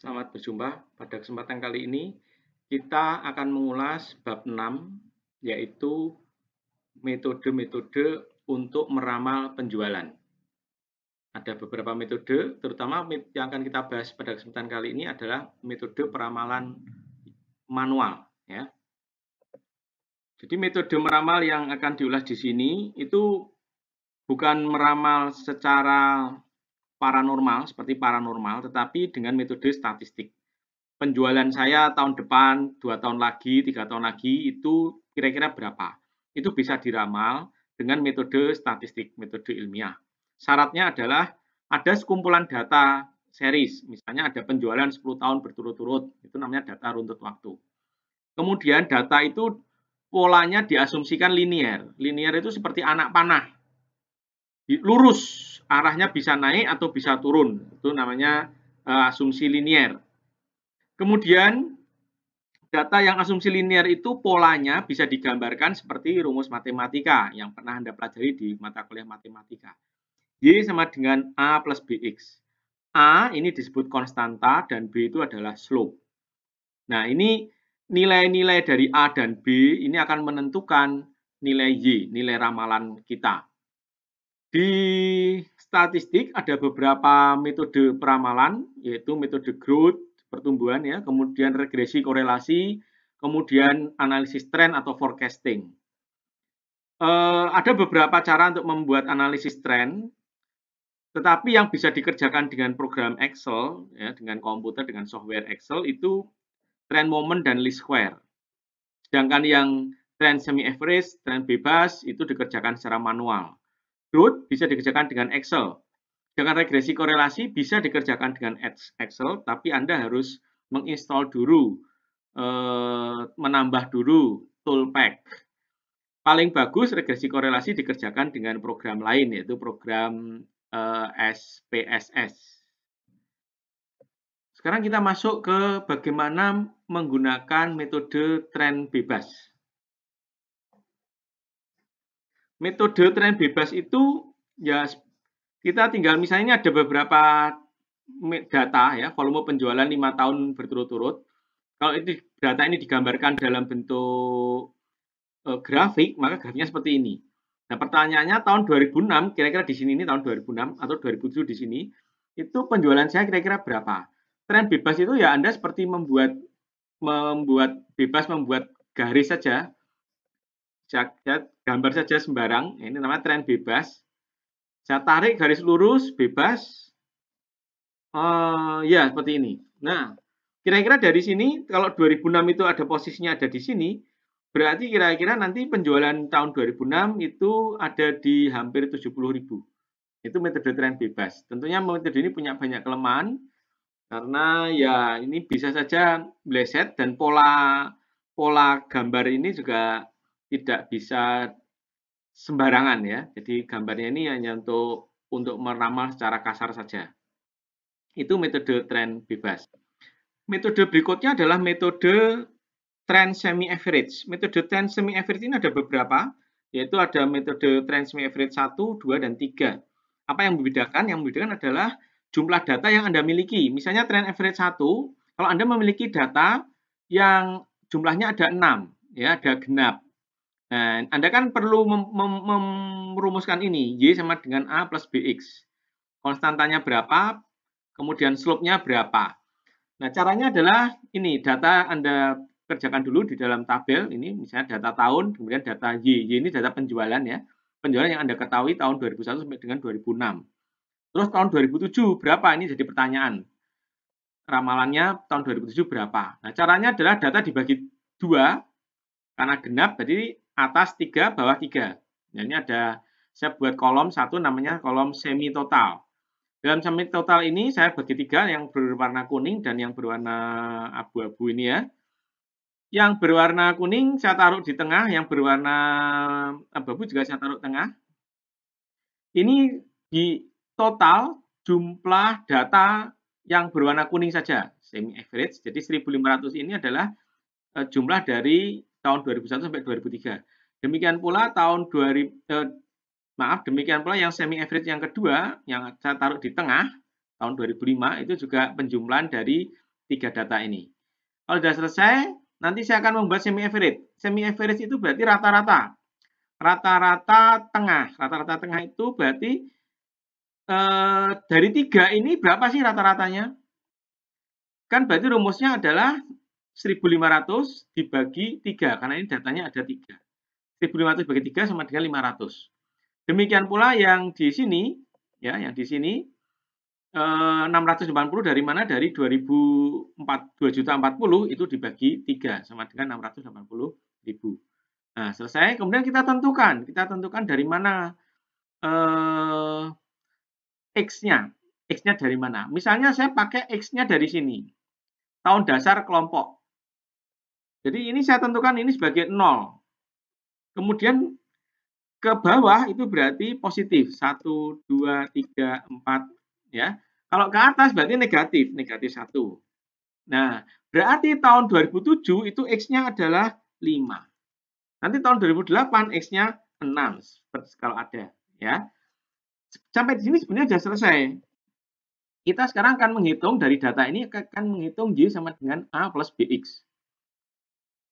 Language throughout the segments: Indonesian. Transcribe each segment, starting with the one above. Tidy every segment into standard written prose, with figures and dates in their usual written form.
Selamat berjumpa. Pada kesempatan kali ini, kita akan mengulas bab 6, yaitu metode-metode untuk meramal penjualan. Ada beberapa metode, terutama yang akan kita bahas pada kesempatan kali ini adalah metode peramalan manual. Ya. Jadi metode meramal yang akan diulas di sini itu bukan meramal secara paranormal, seperti paranormal, tetapi dengan metode statistik. Penjualan saya tahun depan, 2 tahun lagi, 3 tahun lagi, itu kira-kira berapa? Itu bisa diramal dengan metode statistik, metode ilmiah. Syaratnya adalah ada sekumpulan data series, misalnya ada penjualan 10 tahun berturut-turut, itu namanya data runtut waktu. Kemudian data itu polanya diasumsikan linier. Linier itu seperti anak panah, lurus, arahnya bisa naik atau bisa turun, itu namanya asumsi linier. Kemudian data yang asumsi linier itu polanya bisa digambarkan seperti rumus matematika yang pernah Anda pelajari di mata kuliah matematika. Y sama dengan A plus BX. A ini disebut konstanta dan B itu adalah slope. Nah, ini nilai-nilai dari A dan B ini akan menentukan nilai Y, nilai ramalan kita. Di statistik ada beberapa metode peramalan, yaitu metode growth, pertumbuhan ya, kemudian regresi korelasi, kemudian analisis tren atau forecasting. Ada beberapa cara untuk membuat analisis tren, tetapi yang bisa dikerjakan dengan program Excel, ya, dengan komputer, dengan software Excel itu trend moment dan least square. Sedangkan yang trend semi average, trend bebas itu dikerjakan secara manual. Growth bisa dikerjakan dengan Excel. Dengan regresi korelasi bisa dikerjakan dengan Excel, tapi Anda harus menginstall dulu, menambah dulu toolpack. Paling bagus regresi korelasi dikerjakan dengan program lain, yaitu program SPSS. Sekarang kita masuk ke bagaimana menggunakan metode tren bebas. Metode tren bebas itu ya kita tinggal misalnya ada beberapa data ya, volume penjualan 5 tahun berturut-turut. Kalau itu data ini digambarkan dalam bentuk grafik, maka grafiknya seperti ini. Nah, pertanyaannya tahun 2006, kira-kira di sini ini tahun 2006 atau 2007 di sini, itu penjualan saya kira-kira berapa? Tren bebas itu ya Anda seperti membuat bebas membuat garis saja, gambar saja sembarang. Ini namanya tren bebas. Saya tarik garis lurus, bebas. Ya, seperti ini. Nah, kira-kira dari sini, kalau 2006 itu ada posisinya ada di sini, berarti kira-kira nanti penjualan tahun 2006 itu ada di hampir 70.000. Itu metode tren bebas. Tentunya metode ini punya banyak kelemahan, karena ya ini bisa saja meleset dan pola gambar ini juga tidak bisa sembarangan ya. Jadi gambarnya ini hanya untuk meramal secara kasar saja. Itu metode tren bebas. Metode berikutnya adalah metode trend semi average. Metode trend semi average ini ada beberapa, yaitu ada metode trend semi average 1, 2, dan 3. Apa yang membedakan? Yang membedakan adalah jumlah data yang Anda miliki. Misalnya trend average 1, kalau Anda memiliki data yang jumlahnya ada 6, ya, ada genap. Nah, Anda kan perlu merumuskan ini, Y sama dengan A plus BX. Konstantanya berapa, kemudian slope-nya berapa. Nah, caranya adalah ini, data Anda kerjakan dulu di dalam tabel, ini misalnya data tahun, kemudian data Y. Y ini data penjualan ya, penjualan yang Anda ketahui tahun 2001 sampai dengan 2006. Terus tahun 2007 berapa? Ini jadi pertanyaan. Ramalannya tahun 2007 berapa? Nah, caranya adalah data dibagi 2, karena genap, jadi atas 3, bawah 3. Nah, ini ada, saya buat kolom satu namanya kolom semi total. Dalam semi total ini saya bagi 3, yang berwarna kuning dan yang berwarna abu-abu ini ya. Yang berwarna kuning saya taruh di tengah, yang berwarna abu-abu juga saya taruh tengah. Ini di total jumlah data yang berwarna kuning saja, semi average. Jadi 1.500 ini adalah jumlah dari tahun 2001 sampai 2003. Demikian pula demikian pula yang semi average yang kedua, yang saya taruh di tengah, tahun 2005, itu juga penjumlahan dari 3 data ini. Kalau sudah selesai, nanti saya akan membuat semi average. Semi average itu berarti rata-rata. Rata-rata tengah. Rata-rata tengah itu berarti dari 3 ini berapa sih rata-ratanya? Kan berarti rumusnya adalah 1.500 dibagi 3, karena ini datanya ada 3. 1.500 bagi 3 sama dengan 500. Demikian pula yang di sini, ya, yang di sini 680 dari mana? Dari 2.040 itu dibagi 3 sama dengan 680.000. Nah, selesai. Kemudian kita tentukan dari mana X-nya. X-nya dari mana? Misalnya saya pakai X-nya dari sini. Tahun dasar kelompok. Jadi ini saya tentukan ini sebagai 0. Kemudian ke bawah itu berarti positif. 1, 2, 3, 4. Ya. Kalau ke atas berarti negatif. Negatif 1. Nah, berarti tahun 2007 itu X-nya adalah 5. Nanti tahun 2008 X-nya 6. Kalau ada. Ya. Sampai di sini sebenarnya sudah selesai. Kita sekarang akan menghitung dari data ini, akan menghitung Y sama dengan A plus BX.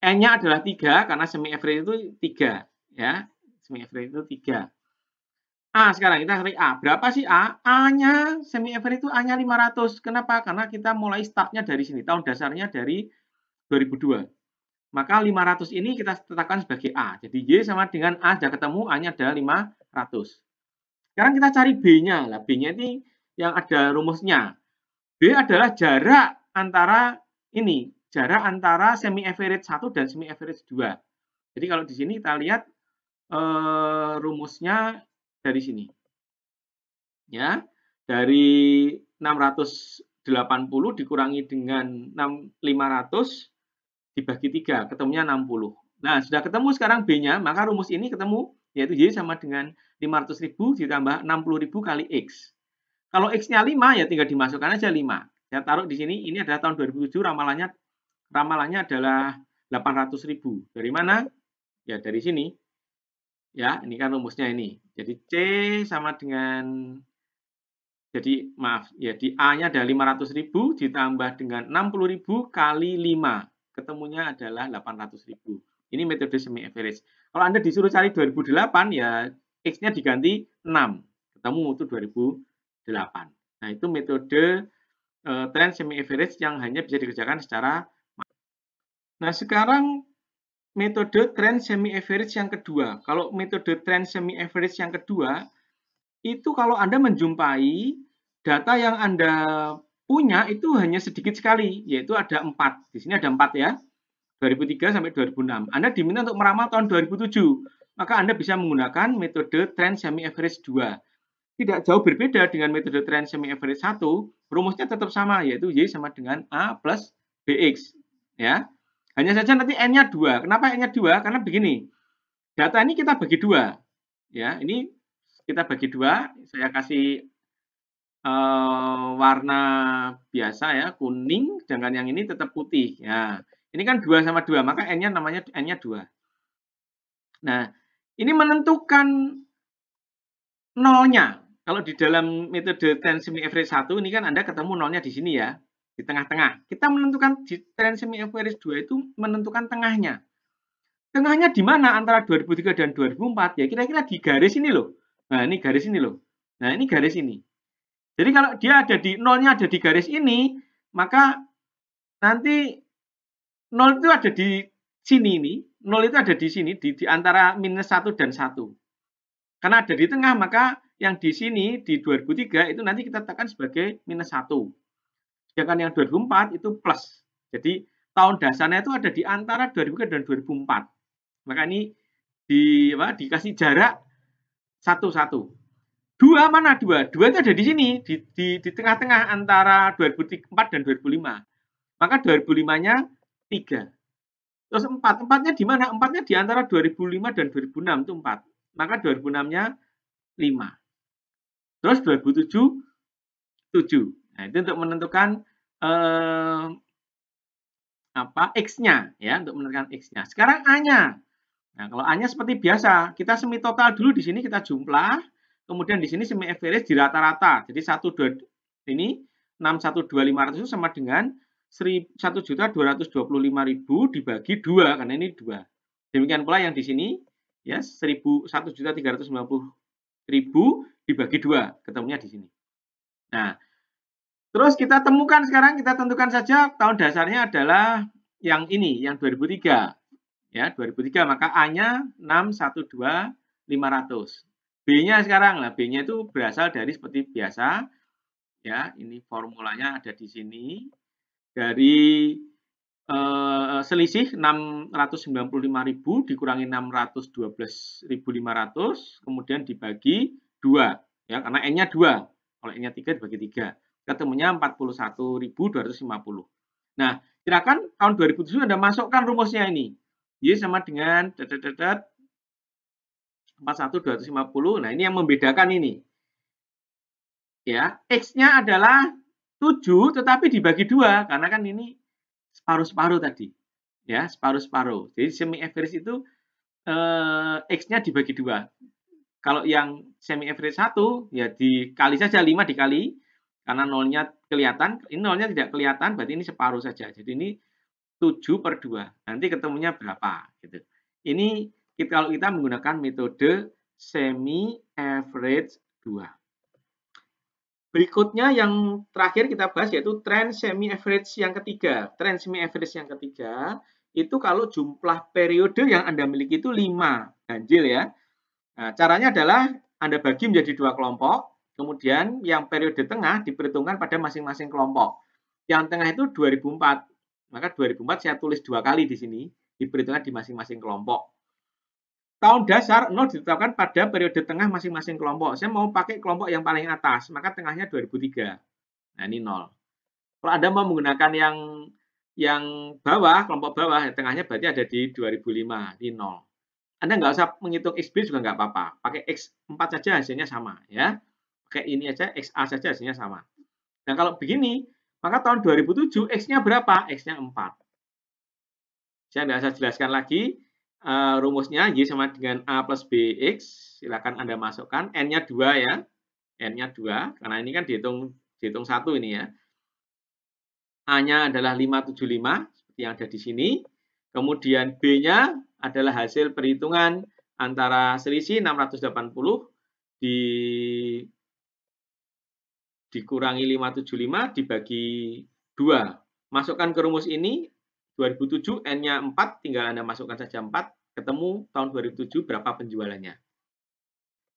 N-nya adalah 3, karena semi average itu 3. Ya, semi average itu 3. A sekarang, kita cari A. Berapa sih A? A-nya, semi average itu A-nya 500. Kenapa? Karena kita mulai startnya dari sini. Tahun dasarnya dari 2002. Maka 500 ini kita tetapkan sebagai A. Jadi Y sama dengan A sudah ketemu, A-nya adalah 500. Sekarang kita cari B-nya. Nah, B-nya ini yang ada rumusnya. B adalah jarak antara ini, jarak antara semi average 1 dan semi average 2. Jadi kalau di sini kita lihat rumusnya dari sini. Ya, dari 680 dikurangi dengan 500 dibagi 3, ketemunya 60. Nah, sudah ketemu sekarang B-nya, maka rumus ini ketemu, yaitu Y sama dengan 500.000 ditambah 60.000 kali X. Kalau X-nya 5, ya tinggal dimasukkan aja 5. Saya taruh di sini, ini adalah tahun 2007, ramalannya adalah 800.000. Dari mana? Ya, dari sini. Ya, ini kan rumusnya ini. Jadi C sama dengan, jadi maaf, ya di A-nya ada 500.000 ditambah dengan 60.000 kali 5. Ketemunya adalah 800.000. Ini metode semi average. Kalau Anda disuruh cari 2008, ya X-nya diganti 6. Ketemu itu 2008. Nah, itu metode trend semi average yang hanya bisa dikerjakan secara. Nah, sekarang metode trend semi average yang kedua. Kalau metode trend semi average yang kedua, itu kalau Anda menjumpai data yang Anda punya itu hanya sedikit sekali, yaitu ada 4. Di sini ada 4 ya, 2003 sampai 2006. Anda diminta untuk meramal tahun 2007, maka Anda bisa menggunakan metode trend semi average 2. Tidak jauh berbeda dengan metode trend semi average 1, rumusnya tetap sama, yaitu Y sama dengan A plus BX. Ya. Hanya saja nanti N-nya 2. Kenapa N-nya 2? Karena begini, data ini kita bagi 2. Ya, ini kita bagi 2, saya kasih warna biasa ya, kuning, sedangkan yang ini tetap putih. Ya, ini kan 2 sama 2, maka N-nya namanya N-nya 2. Nah, ini menentukan nolnya. Kalau di dalam metode trend semi average 1 ini kan Anda ketemu nolnya di sini ya, di tengah-tengah. Kita menentukan di trend semi average 2 itu menentukan tengahnya. Tengahnya di mana antara 2003 dan 2004? Ya kira-kira di garis ini loh. Nah, ini garis ini loh. Nah, ini garis ini. Jadi kalau dia ada di nolnya ada di garis ini, maka nanti nol itu ada di sini ini. Nol itu ada di sini di antara minus 1 dan 1. Karena ada di tengah, maka yang di sini di 2003 itu nanti kita tekan sebagai minus 1. Sedangkan yang 2004 itu plus. Jadi tahun dasarnya itu ada di antara 2003 dan 2004. Maka ini dikasih jarak 1, 1. 2 mana 2? 2 itu ada di sini, di tengah-tengah antara 2004 dan 2005. Maka 2005-nya 3. Terus 4. 4-nya di mana? 4-nya di antara 2005 dan 2006 itu 4. Maka 2006-nya 5. Terus 2007 7. Nah, itu untuk menentukan X-nya ya, untuk menentukan X-nya. Sekarang A-nya. Nah, kalau A-nya seperti biasa, kita semi total dulu di sini kita jumlah, kemudian di sini semi average di rata-rata. Jadi 1 2 ini 612.500 itu sama dengan 1.225.000 dibagi 2 karena ini 2. Demikian pula yang di sini ya 1.390.000 dibagi 2, ketemunya di sini. Nah, terus kita temukan sekarang, kita tentukan saja tahun dasarnya adalah yang ini, yang 2003. Ya, 2003, maka A-nya 612.500. B-nya sekarang lah, B-nya itu berasal dari seperti biasa. Ya, ini formulanya ada di sini. Dari selisih 695.000 dikurangi 612.500, kemudian dibagi 2. Ya, karena N-nya 2. Kalau N-nya 3 dibagi 3. Ketemunya 41.250. Nah, silakan tahun 2007 Anda masukkan rumusnya ini. Y sama dengan 41.250. Nah, ini yang membedakan ini. Ya, X-nya adalah 7 tetapi dibagi 2 karena kan ini separuh-separuh tadi. Ya, separuh-separuh. Jadi semi average itu X-nya dibagi 2. Kalau yang semi average 1 ya dikali saja 5 dikali karena nolnya kelihatan, ini nolnya tidak kelihatan berarti ini separuh saja. Jadi ini 7/2. Nanti ketemunya berapa gitu. Ini kalau kita menggunakan metode semi average 2. Berikutnya yang terakhir kita bahas yaitu trend semi average yang ketiga. Trend semi average yang ketiga itu kalau jumlah periode yang Anda miliki itu 5 ganjil ya. Nah, caranya adalah Anda bagi menjadi 2 kelompok, kemudian yang periode tengah diperhitungkan pada masing-masing kelompok. Yang tengah itu 2004. Maka 2004 saya tulis 2 kali di sini, diperhitungkan di masing-masing kelompok. Tahun dasar 0 ditetapkan pada periode tengah masing-masing kelompok. Saya mau pakai kelompok yang paling atas, maka tengahnya 2003. Nah, ini 0. Kalau Anda mau menggunakan yang bawah, kelompok bawah, tengahnya berarti ada di 2005, di 0. Anda nggak usah menghitung XB juga nggak apa-apa. Pakai X4 saja hasilnya sama. Ya. Pakai ini aja, XA saja hasilnya sama. Nah, kalau begini, maka tahun 2007 X-nya berapa? X-nya 4. Saya nggak usah jelaskan lagi. Rumusnya Y sama dengan A plus BX. Silakan Anda masukkan. N-nya 2 ya. N-nya 2. Karena ini kan dihitung 1 ini ya. A-nya adalah 575. Seperti yang ada di sini. Kemudian B-nya adalah hasil perhitungan antara selisih 680 dikurangi 575 dibagi 2. Masukkan ke rumus ini. 2007 N-nya 4, tinggal Anda masukkan saja 4, ketemu tahun 2007 berapa penjualannya.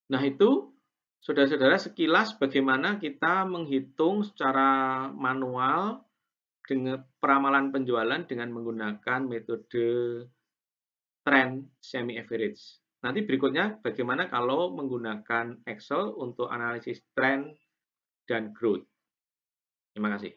Nah, itu saudara-saudara sekilas bagaimana kita menghitung secara manual dengan peramalan penjualan dengan menggunakan metode trend semi average. Nanti berikutnya bagaimana kalau menggunakan Excel untuk analisis trend dan growth. Terima kasih.